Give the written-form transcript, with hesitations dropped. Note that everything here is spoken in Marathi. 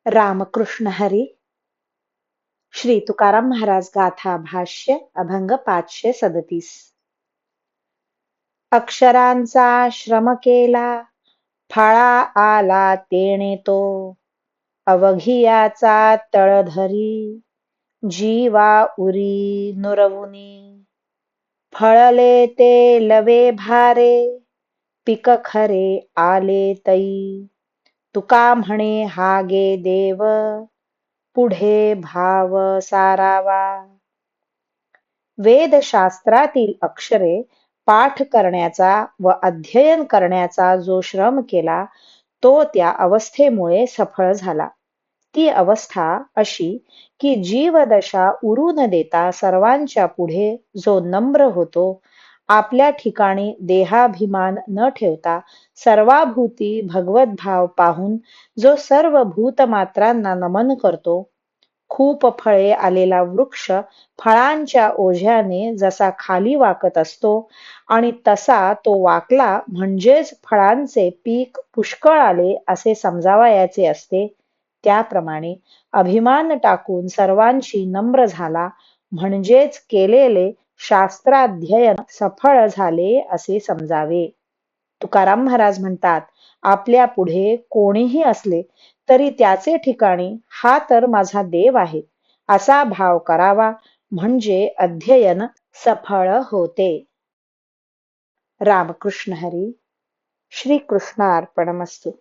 रामकृष्ण हरी. श्री तुकाराम महाराज गाथा भाष्य अभंग 537. अक्षरांचा श्रम केला फळा आला तेणे तो, अवघियाचा तळधरी जीवा उरी नुरवुनी. फळले ते लवे भारे पिक खरे आले तई, तुका म्हणे हागे देव पुढे भाव सारावा. वेदशास्त्रातील अक्षरे पाठ करण्याचा व अध्ययन करण्याचा जो श्रम केला तो त्या अवस्थेमुळे सफळ झाला. ती अवस्था अशी की जीवदशा उरू न देता सर्वांच्या पुढे जो नम्र होतो, आपल्या ठिकाणी देहाभिमान न ठेवता सर्वाभूती भगवत भाव पाहून जो सर्व भूतमात्रांना नमन करतो, खूप फळे आलेला वृक्ष फळांच्या ओझ्याने जसा खाली वाकत असतो आणि तसा तो वाकला म्हणजेच फळांचे पीक पुष्कळ आले असे समजावयाचे असते, त्याप्रमाणे अभिमान टाकून सर्वांशी नम्र झाला म्हणजेच केलेले शास्त्राध्ययन सफळ झाले असे समजावे. तुकाराम महाराज म्हणतात, आपल्या पुढे कोणीही असले तरी त्याचे ठिकाणी हा तर माझा देव आहे असा भाव करावा, म्हणजे अध्ययन सफळ होते. रामकृष्ण हरी. श्री कृष्णार्पणमस्तु.